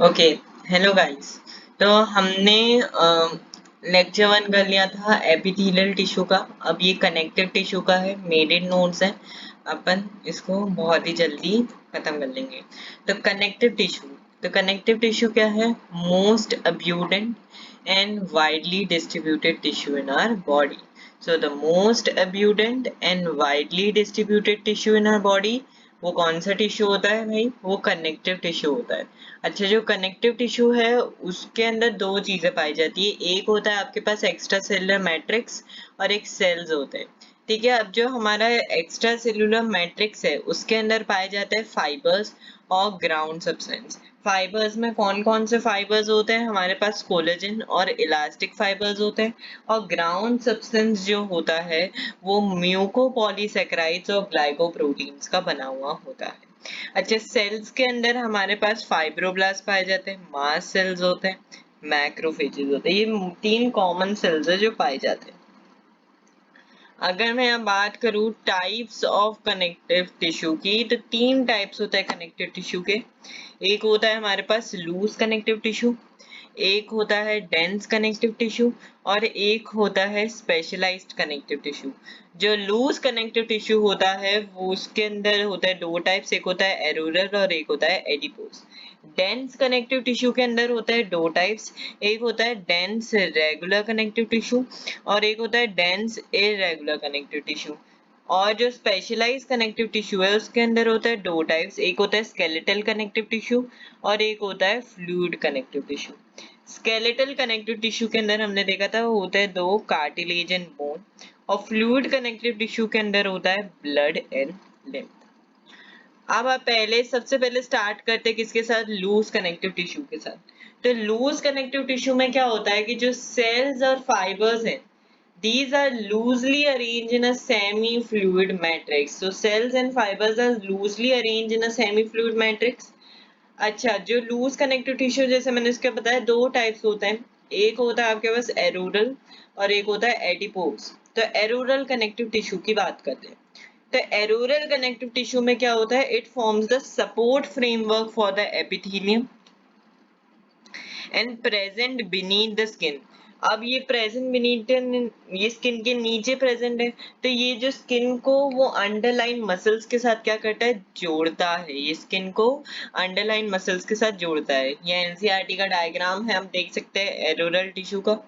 Okay. Hello guys. तो हमने lecture 1 कर लिया था एपिथेलियल टिश्यू का। अब ये कनेक्टिव टिश्यू का है, मेडेन नोड्स है। अपन इसको बहुत ही जल्दी खत्म कर लेंगे। तो कनेक्टिव टिश्यू क्या है? Most abundant and widely distributed tissue in our body. So the most abundant and widely distributed tissue in our body, वो कौन सा टिश्यू होता है भाई? वो कनेक्टिव टिश्यू होता है। अच्छा, जो कनेक्टिव टिश्यू है उसके अंदर दो चीजें पाई जाती है। एक होता है आपके पास एक्स्ट्रा सेलुलर मैट्रिक्स और एक सेल्स होते हैं। ठीक है, अब जो हमारा एक्स्ट्रा सेलुलर मैट्रिक्स है उसके अंदर पाए जाते हैं फाइबर्स और ग्राउंड सब्सटेंस। फाइबर्स में कौन कौन से फाइबर्स होते हैं? हमारे पास कोलेजन और इलास्टिक फाइबर्स होते हैं। और ग्राउंड सब्सटेंस जो होता है वो म्यूकोपॉलीसेकेराइड्स और ग्लाइकोप्रोटीन्स का बना हुआ होता है। अच्छा, सेल्स के अंदर हमारे पास फाइब्रोब्लास्ट पाए जाते हैं, मास्ट सेल्स होते हैं, मैक्रोफेजेस होते हैं। ये तीन कॉमन सेल्स है जो पाए जाते हैं। अगर मैं यहाँ बात करूँ टाइप्स ऑफ कनेक्टिव टिश्यू की, तो तीन टाइप्स होता है कनेक्टिव टिश्यू के। एक होता है हमारे पास लूज कनेक्टिव टिश्यू, एक होता है डेंस कनेक्टिव टिश्यू और एक होता है स्पेशलाइज्ड कनेक्टिव टिश्यू। जो लूज कनेक्टिव टिश्यू होता है वो उसके अंदर होता है दो टाइप्स, एक होता है एरोरल और एक होता है एडिपोज। डेंस कनेक्टिव टिश्यू के अंदर होता है दो टाइप्स, एक होता है डेंस रेगुलर कनेक्टिव टिश्यू और एक होता है डेंस इरेगुलर कनेक्टिव टिश्यू। और जो स्पेशलाइज्ड कनेक्टिव टिश्यू है उसके अंदर होता है दो टाइप्स, एक होता है स्केलेटल कनेक्टिव टिश्यू और एक होता है fluid connective tissue. Skeletal connective tissue के अंदर हमने देखा था वो होता है दो, कार्टिलेज एंड बोन। और फ्लूइड कनेक्टिव टिश्यू के अंदर होता है ब्लड एंड लिम्फ। अब आप सबसे पहले स्टार्ट करते हैं किसके साथ? लूज कनेक्टिव टिश्यू के साथ। तो लूज कनेक्टिव टिश्यू में क्या होता है कि जो सेल्स और फाइबर्स हैं, these are loosely arranged in a semi-fluid matrix. So cells and fibers are loosely arranged in a semi-fluid matrix. अच्छा, जो लूज कनेक्टिव टिश्यू जैसे मैंने इसके बताया दो टाइप्स होते हैं, एक होता है आपके पास एरोरल और एक होता है एडिपोज। तो एरोरल कनेक्टिव टिश्यू की बात करते हैं। तो एरोरल कनेक्टिव टिश्यू में क्या होता है? It forms the support framework for the epithelium and present beneath the skin. अब ये प्रेजेंट बीनीथ, ये स्किन के नीचे प्रेजेंट है। तो ये जो स्किन को वो अंडरलाइन मसल्स के साथ क्या करता है? जोड़ता है। ये स्किन को अंडरलाइन मसल्स के साथ जोड़ता है। ये एनसीईआरटी का डायग्राम है, हम देख सकते हैं एरोरल टिश्यू का।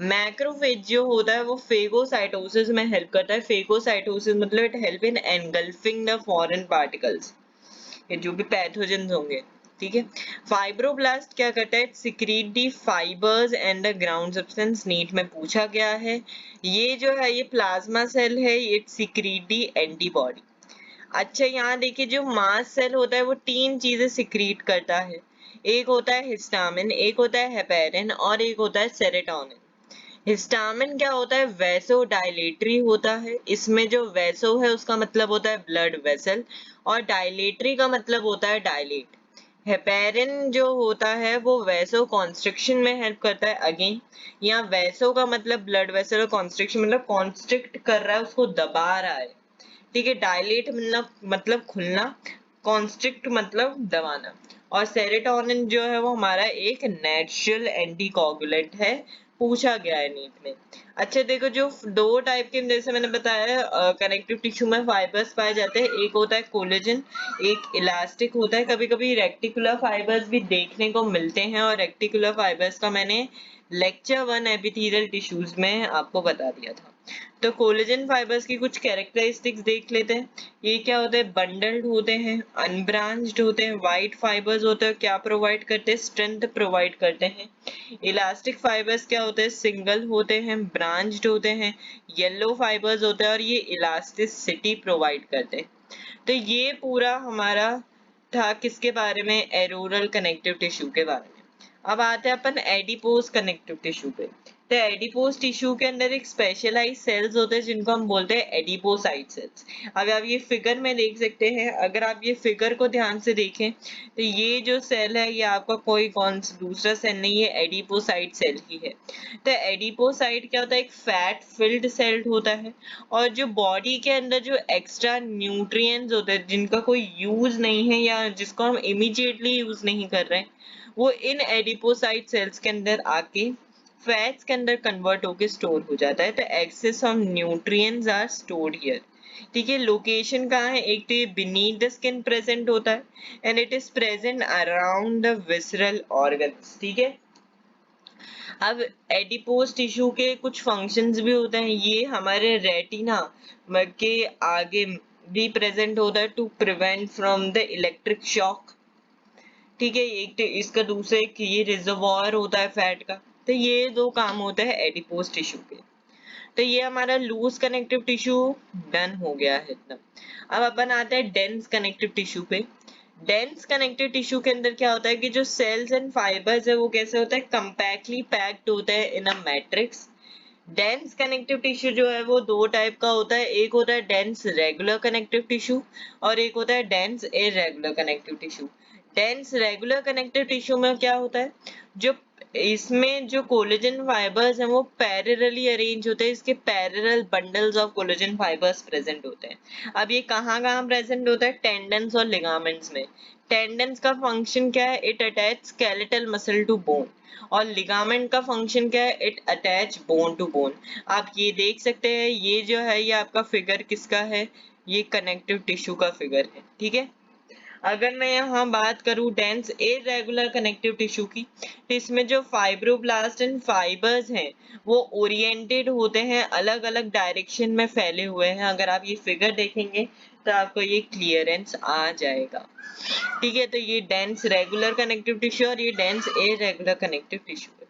मैक्रोफेज जो होता है वो फेगोसाइटोसिस में हेल्प करता है। फेगोसाइटोसिस मतलब it help in engulfing the foreign particles, ये जो भी पैथोजेंस होंगे। ठीक है, फाइब्रोब्लास्ट क्या करता है? Secrete the fibres and the ground substance. NEET में पूछा गया है। ये जो है ये प्लाज्मा सेल है, इट सिक्रीट दी एंटीबॉडी। अच्छा, यहाँ देखिए जो मास्ट सेल होता है वो तीन चीजें सिक्रीट करता है। एक होता है हिस्टामिन, एक होता है हेपेरिन और एक होता है सेरोटोनिन। हिस्टामिन क्या होता है? वैसो डायलेटरी होता है। इसमें जो वैसो है उसका मतलब होता है ब्लड वेसल और डायलेटरी का मतलब होता है डायलेट। हेपेरिन जो होता है वो वैसो कॉन्स्ट्रिक्शन में हेल्प करता है। अगेन यहाँ वैसो का मतलब ब्लड वेसल और कॉन्स्ट्रिक्शन मतलब कॉन्स्ट्रिक्ट कर रहा है, उसको दबा रहा है। ठीक है, डायलेट मतलब खुलना, कॉन्स्ट्रिक्ट मतलब दबाना। और सेरोटोनिन जो है वो हमारा एक नेचुरल एंटीकोगुलेंट है, पूछा गया है नीट में। अच्छा देखो, जो दो टाइप के जैसे मैंने बताया कनेक्टिव टिश्यू में फाइबर्स पाए जाते हैं, एक होता है कोलेजन, एक इलास्टिक होता है। कभी कभी रेक्टिकुलर फाइबर्स भी देखने को मिलते हैं और रेक्टिकुलर फाइबर्स का मैंने लेक्चर 1 एपिथेलियल टिश्यूज में आपको बता दिया था। तो कोलेजन फाइबर्स की कुछ कैरेक्टरिस्टिक्स देख लेते हैं। ये क्या होता है? बंडल्ड होते हैं, अनब्रांच्ड होते हैं, वाइट फाइबर्स होते हैं, क्या प्रोवाइड करते हैं? स्ट्रेंथ प्रोवाइड करते हैं। इलास्टिक फाइबर्स क्या होते हैं? सिंगल होते हैं, ब्रांच्ड होते हैं, येलो फाइबर्स होते हैं और ये इलास्टिसिटी प्रोवाइड करते हैं। तो ये पूरा हमारा था किसके बारे में? एरोरल कनेक्टिव टिश्यू के बारे में। अब आते हैं अपन एडिपोज कनेक्टिव टिश्यू पे। तो एडिपोज टिश्यू के अंदर एक स्पेशलाइज सेल्स होते हैं जिनको हम बोलते हैं एडिपोसाइट सेल्स। अब आप ये फिगर में देख सकते हैं, अगर आप ये फिगर को ध्यान से देखें तो ये जो सेल है ये आपका कोई कौन सा दूसरा सेल नहीं है, एडिपोसाइट सेल ही है। तो एडिपोसाइट क्या होता है? एक फैट फिल्ड सेल होता है और जो बॉडी के अंदर जो एक्स्ट्रा न्यूट्रिएंट्स होते हैं जिनका कोई यूज नहीं है या जिसको हम इमीडिएटली यूज नहीं कर रहे हैं, वो इन एडिपोसाइट सेल्स के अंदर आके फैट्स के अंदर कन्वर्ट होके स्टोर हो जाता है। तो excess of nutrients are stored here. ठीक है, लोकेशन कहाँ है? एक तो ये बीनीथ द स्किन प्रेजेंट होता है and it is present around the visceral organs. ठीक है, अब एडिपोज टिश्यू के कुछ फंक्शंस भी होते हैं। ये हमारे रेटिना के आगे भी प्रेजेंट होता है to prevent from the electric shock. ठीक है, एक तो इसका दूसरा एक ये रिजर्वॉयर होता है फैट का। तो ये दो काम होते हैं एडिपोज टिश्यू के। तो ये हमारा लूज कनेक्टिव टिश्यू डन हो गया है इतना। अब अपन आते हैं डेंस कनेक्टिव टिश्यू पे। डेंस कनेक्टिव टिश्यू के अंदर क्या होता है कि जो सेल्स एंड फाइबर्स है वो कैसे होता है? कंपैक्टली पैक्ड होता है in a matrix. Dense connective tissue जो है वो दो टाइप का होता है, एक होता है डेंस रेगुलर कनेक्टिव टिश्यू और एक होता है dense irregular connective tissue. Dense regular connective tissue में क्या होता है, जो इसमें जो कोलेजन फाइबर्स हैं वो पैरेलली अरेंज होते हैं, इसके parallel bundles of collagen fibres present होते हैं। अब ये कहाँ कहाँ प्रेजेंट होता है? टेंडन्स और लिगामेंट्स में। टेंडन्स का फंक्शन क्या है? It attach skeletal muscle to bone. और लिगामेंट का फंक्शन क्या है? It attach bone to bone. आप ये देख सकते हैं, ये जो है ये आपका फिगर किसका है? ये कनेक्टिव टिश्यू का फिगर है। ठीक है, अगर मैं यहाँ बात करूँ डेंस इरेगुलर कनेक्टिव टिश्यू की, तो इसमें जो फाइब्रोब्लास्ट एंड फाइबर्स हैं वो ओरिएंटेड होते हैं, अलग अलग डायरेक्शन में फैले हुए हैं। अगर आप ये फिगर देखेंगे तो आपको ये क्लियरेंस आ जाएगा। ठीक है, तो ये डेंस रेगुलर कनेक्टिव टिश्यू और ये डेंस इरेगुलर कनेक्टिव टिश्यू है।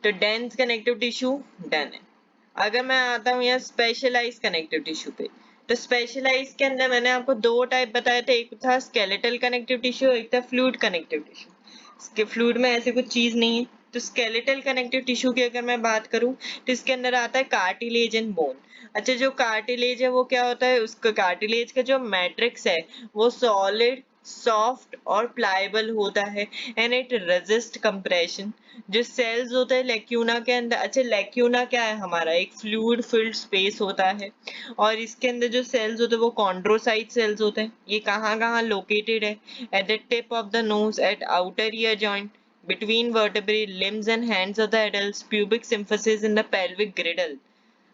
तो डेंस कनेक्टिव टिश्यू डन है। अगर मैं आता हूँ यहाँ स्पेशलाइज कनेक्टिव टिश्यू पे, तो स्पेशलाइज के अंदर मैंने आपको दो टाइप बताए थे, एक था स्केलेटल कनेक्टिव टिश्यू, एक था फ्लूइड कनेक्टिव टिश्यू। इसके फ्लूइड में ऐसी कुछ चीज नहीं है। तो स्केलेटल कनेक्टिव टिश्यू की अगर मैं बात करूं तो इसके अंदर आता है कार्टिलेज एंड बोन। अच्छा, जो कार्टिलेज है वो क्या होता है? उसका कार्टिलेज का जो मैट्रिक्स है वो सॉलिड, सॉफ्ट और प्लायबल होता है एंड इट रेजिस्ट कंप्रेशन। जो सेल्स होते हैं लेक्यूना के अंदर, अच्छा लेक्यूना क्या है? हमारा एक फ्लूइड फिल्ड स्पेस होता है और इसके अंदर जो सेल्स होते हैं वो कॉन्ड्रोसाइट सेल्स होते हैं। ये कहाँ कहाँ लोकेटेड है? At the tip of the nose, eight outer ear joint, between vertebrae, limbs and hands of the adults, pubic symphysis in the pelvic girdle।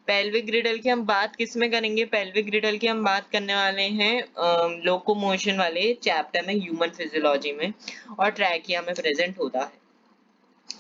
Pelvic ग्रिडल की हम बात किस में करेंगे? पेल्विक ग्रिडल की हम बात करने वाले हैं लोकोमोशन वाले चैप्टर में, ह्यूमन फिजियोलॉजी में, और ट्रैकिया में प्रेजेंट होता है।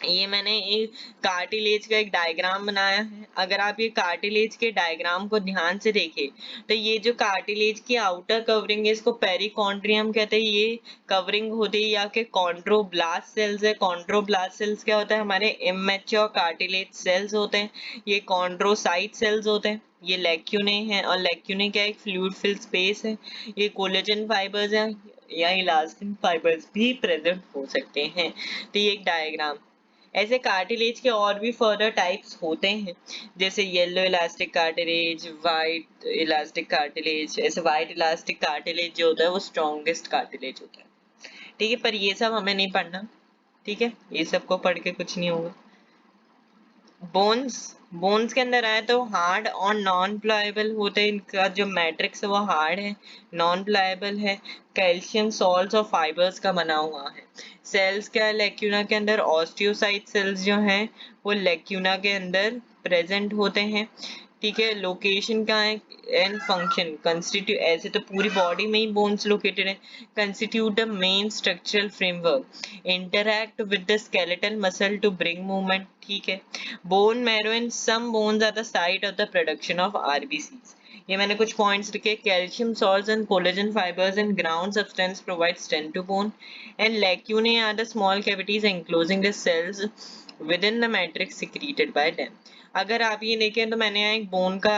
ये मैंने एक कार्टिलेज का एक डायग्राम बनाया है। अगर आप ये कार्टिलेज के डायग्राम को ध्यान से देखें तो ये जो कार्टिलेज की आउटर कवरिंग है इसको पेरिकॉन्ड्रियम कहते हैं। ये कवरिंग होती है या के कॉन्ड्रोब्लास्ट सेल्स है। कॉन्ड्रोब्लास्ट सेल्स क्या होता है? हमारे इमेच्योर कार्टिलेज सेल्स होते हैं। ये कॉन्ड्रोसाइट सेल्स होते हैं। ये लेक्यूने हैं और लेक्यूने क्या एक फ्लूइड फिल्ड स्पेस है। ये कोलेजन फाइबर्स हैं या इलास्टिन फाइबर्स भी प्रेजेंट हो सकते हैं। तो ये एक डायग्राम। ऐसे कार्टिलेज के और भी फर्दर टाइप्स होते हैं, जैसे yellow elastic cartilage, white elastic cartilage. ऐसे वाइट इलास्टिक कार्टिलेज जो होता है वो स्ट्रॉन्गेस्ट कार्टिलेज होता है। ठीक है, पर ये सब हमें नहीं पढ़ना। ठीक है, ये सब को पढ़ के कुछ नहीं होगा। बोन्स, बोन्स के अंदर आए तो हार्ड और नॉन प्लायबल होते हैं। इनका जो मैट्रिक्स है वो हार्ड है, नॉन प्लायबल है, कैल्शियम सॉल्ट्स और फाइबर्स का बना हुआ है। सेल्स क्या है लेक्यूना के अंदर? ऑस्टियोसाइट सेल्स जो हैं वो लेक्यूना के अंदर प्रेजेंट होते हैं। ठीक है, लोकेशन कहाँ है? एंड फंक्शन कंस्टिट्यूट, ऐसे तो पूरी बॉडी में ही बोन्स लोकेटेड है। Constitute the main structural framework, interact with the skeletal muscle to bring movement. ठीक है, bone marrow and some bones are the site of the production of RBCs. ये मैंने कुछ पॉइंट्स लिखे। Calcium salts and collagen fibres and ground substance provide strength to bone and lacunae are the small cavities enclosing the cells within the matrix secreted by them। अगर आप ये देखें तो मैंने यहाँ एक बोन का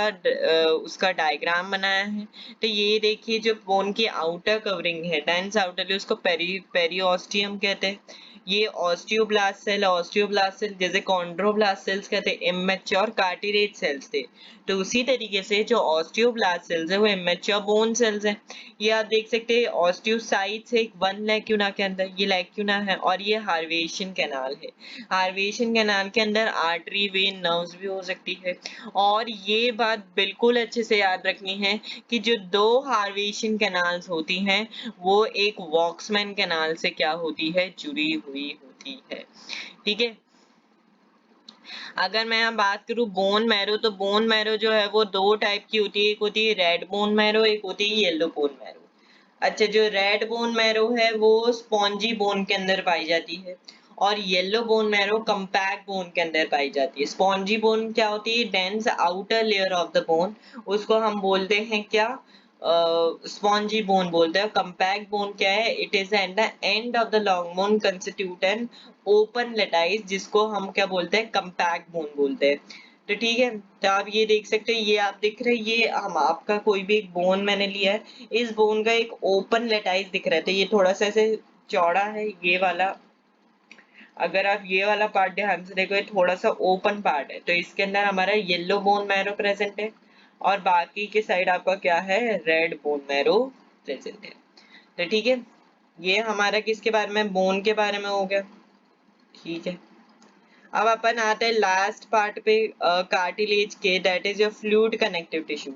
उसका डायग्राम बनाया है। तो ये देखिए, जो बोन की आउटर कवरिंग है, डेंस आउटर, उसको पेरिओस्टियम कहते हैं। ये ऑस्टियोब्लास्ट सेल, ऑस्टियोब्लास्ट सेल जैसे कॉन्ड्रोब्लास्ट सेल्स कहते हैं इमेच्योर कार्टिलेज सेल्स थे, तो उसी तरीके से जो ऑस्टियोब्लास्ट सेल्स है वो इमेच्योर बोन सेल्स हैं। ये आप देख सकते हैं ऑस्टियोसाइट्स है एक वन लैक्यूना के अंदर, ये लैक्यूना है, और ये हार्वेशन कैनाल है। हार्वेशन कैनाल के अंदर आर्टरी वेन नर्व्स भी हो सकती है। और ये बात बिल्कुल अच्छे से याद रखनी है कि जो दो हार्वेशन कैनाल्स होती हैं वो एक वॉक्समैन कैनाल से क्या होती है, जुड़ी हुई होती है। ठीक है, अगर मैं यहाँ बात करूँ बोन मैरो, तो बोन मैरो जो है वो दो टाइप की होती है, एक होती है रेड बोन मैरो, एक होती है येलो बोन मैरो। अच्छा, जो रेड बोन मैरो है वो स्पॉन्जी बोन के अंदर पाई जाती है, और yellow bone marrow compact bone के अंदर पाई जाती है। स्पॉन्जी बोन क्या होती है, dense outer layer of the bone, उसको हम बोलते हैं क्या, स्पॉन्जी बोन बोलते हैं। कंपैक्ट बोन क्या है, it is at the end of the long bone constitute an open lattice, जिसको हम क्या बोलते हैं, कंपैक्ट बोन बोलते हैं। तो ठीक है, तो आप ये देख सकते हैं, ये आप दिख रहे हैं, ये हम आपका कोई भी एक बोन मैंने लिया है, इस बोन का एक ओपन लेटाइस दिख रहा है, तो ये थोड़ा सा ऐसे चौड़ा है ये वाला। अगर आप ये वाला पार्ट ध्यान से देखो, ये थोड़ा सा ओपन पार्ट है, तो इसके अंदर हमारा येलो बोन मैरो प्रेजेंट है, और बाकी के साइड आपका क्या है, रेड बोन मैरो प्रेजेंट है। तो ठीक है, ये हमारा किसके बारे में, बोन के बारे में हो गया। ठीक है, अब अपन आते हैं लास्ट पार्ट पे, कार्टिलेज के, that is your fluid connective tissue.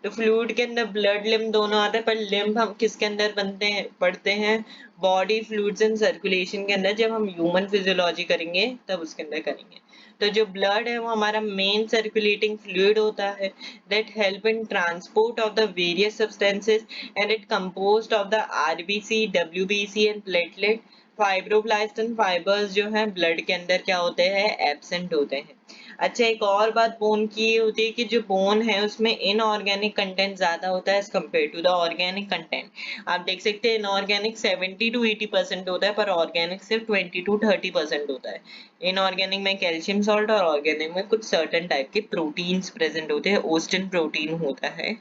तो फ्लूइड के अंदर ब्लड लिम्ब दोनों आते हैं, पर लिम्ब हम किसके अंदर बनते हैं, पढ़ते हैं बॉडी फ्लूइड्स एंड सर्कुलेशन के अंदर, जब हम ह्यूमन फिजियोलॉजी करेंगे तब उसके अंदर करेंगे। तो जो ब्लड है वो हमारा मेन सर्कुलेटिंग फ्लूइड होता है, that help in transport of the various substances, and it composed of the RBC, WBC and platelet. Fibroblast fibres जो है ब्लड के अंदर क्या होते हैं, एब्सेंट होते हैं। अच्छा, एक और बात बोन की ये होती है कि जो बोन है उसमें इनऑर्गेनिक कंटेंट ज्यादा होता है as compare to the organic content. आप देख सकते हैं इनऑर्गेनिक 70 to 80% होता है, पर ऑर्गेनिक सिर्फ 20 to 30% होता है। इनऑर्गेनिक में कैल्शियम सॉल्ट, और ऑर्गेनिक में कुछ सर्टेन टाइप के प्रोटीन्स प्रेजेंट होते हैं, ओस्टिन प्रोटीन होता है,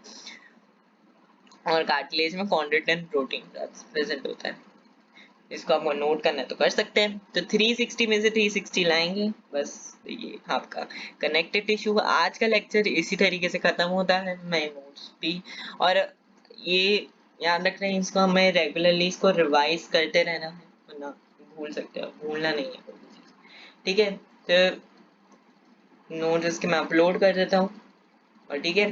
और कार्टिलेज में कॉन्ड्रोटिन प्रोटीन प्रेजेंट होता है। इसको आपको नोट करना है तो कर सकते हैं। तो 360 में से 360 लाएंगे बस। ये आपका कनेक्टिव टिश्यू आज का लेक्चर इसी तरीके से खत्म होता है। मैं नोट्स भी, और ये याद रख रहे हैं, इसको हमें रेगुलरली इसको रिवाइज करते रहना है, वरना भूल सकते हो, भूलना नहीं है कोई भी चीज। ठीक है, तो नोट्स इसके मैं अपलोड कर देता हूँ, और ठीक है,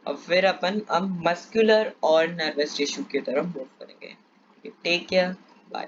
अब फिर अपन अब मस्कुलर और नर्वस टिश्यू की तरफ मूव करेंगे। Take care, bye.